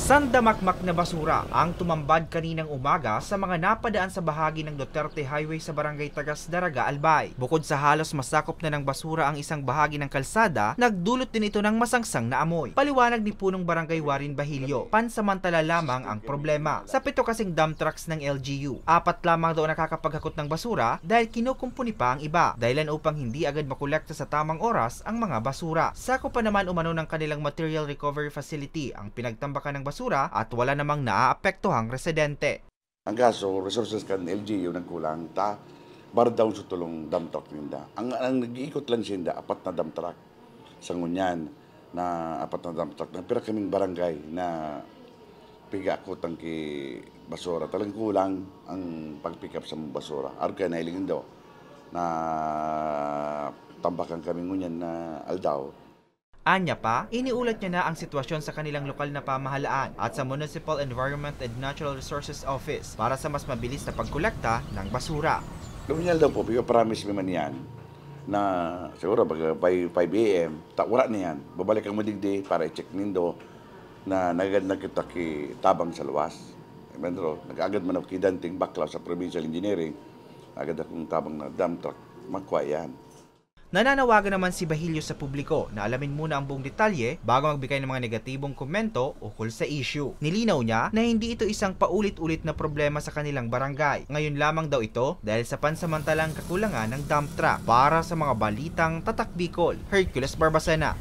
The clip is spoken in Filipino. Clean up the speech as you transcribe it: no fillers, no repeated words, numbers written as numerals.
Sandamakmak na basura ang tumambad kaninang umaga sa mga napadaan sa bahagi ng Duterte Highway sa Barangay Tagas Daraga, Albay. Bukod sa halos masakop na ng basura ang isang bahagi ng kalsada, nagdulot din ito ng masangsang na amoy. Paliwanag ni punong Barangay Warin Bahilyo, pansamantala lamang ang problema. Sa 7 kasing dump trucks ng LGU, 4 lamang daw nakakapaghakot ng basura dahil kinukumpuni pa ang iba, dahilan upang hindi agad makolekta sa tamang oras ang mga basura. Sakop pa naman umano ng kanilang material recovery facility ang pinagtambakan ng basura at wala namang naaapektuhang residente. Ang kaso, resources kan LGU nagkulang ta, bar daw sa tulong dump truck ninda. Ang nag-iikot lang sinda, 4 na dump truck sa ngunyan na 4 na dump truck. Nagpira kaming barangay na piga-akot ang ki basura. Talagang kulang ang pag-pick up sa basura. Arka na ilingin daw na tambakan kaming ngunyan na aldaw. Anya pa, iniulat niya na ang sitwasyon sa kanilang lokal na pamahalaan at sa Municipal Environment and Natural Resources Office para sa mas mabilis na pagkolekta ng basura. Luminyal daw po, promise naman yan na siguro by 5 a.m. wala na yan. Babalik ang madigdi para i-check nindo na nagagad na kita tabang sa luwas. Nag-agad man ako kidanting baklaw sa Provincial Engineering, agad akong tabang na dump truck, magkwa yan. Nananawagan naman si Bahilyo sa publiko na alamin muna ang buong detalye bago magbigay ng mga negatibong komento ukol sa issue. Nilinaw niya na hindi ito isang paulit-ulit na problema sa kanilang barangay. Ngayon lamang daw ito dahil sa pansamantalang kakulangan ng dump truck. Para sa mga balitang Tatak Bicol, Hercules Barbacena.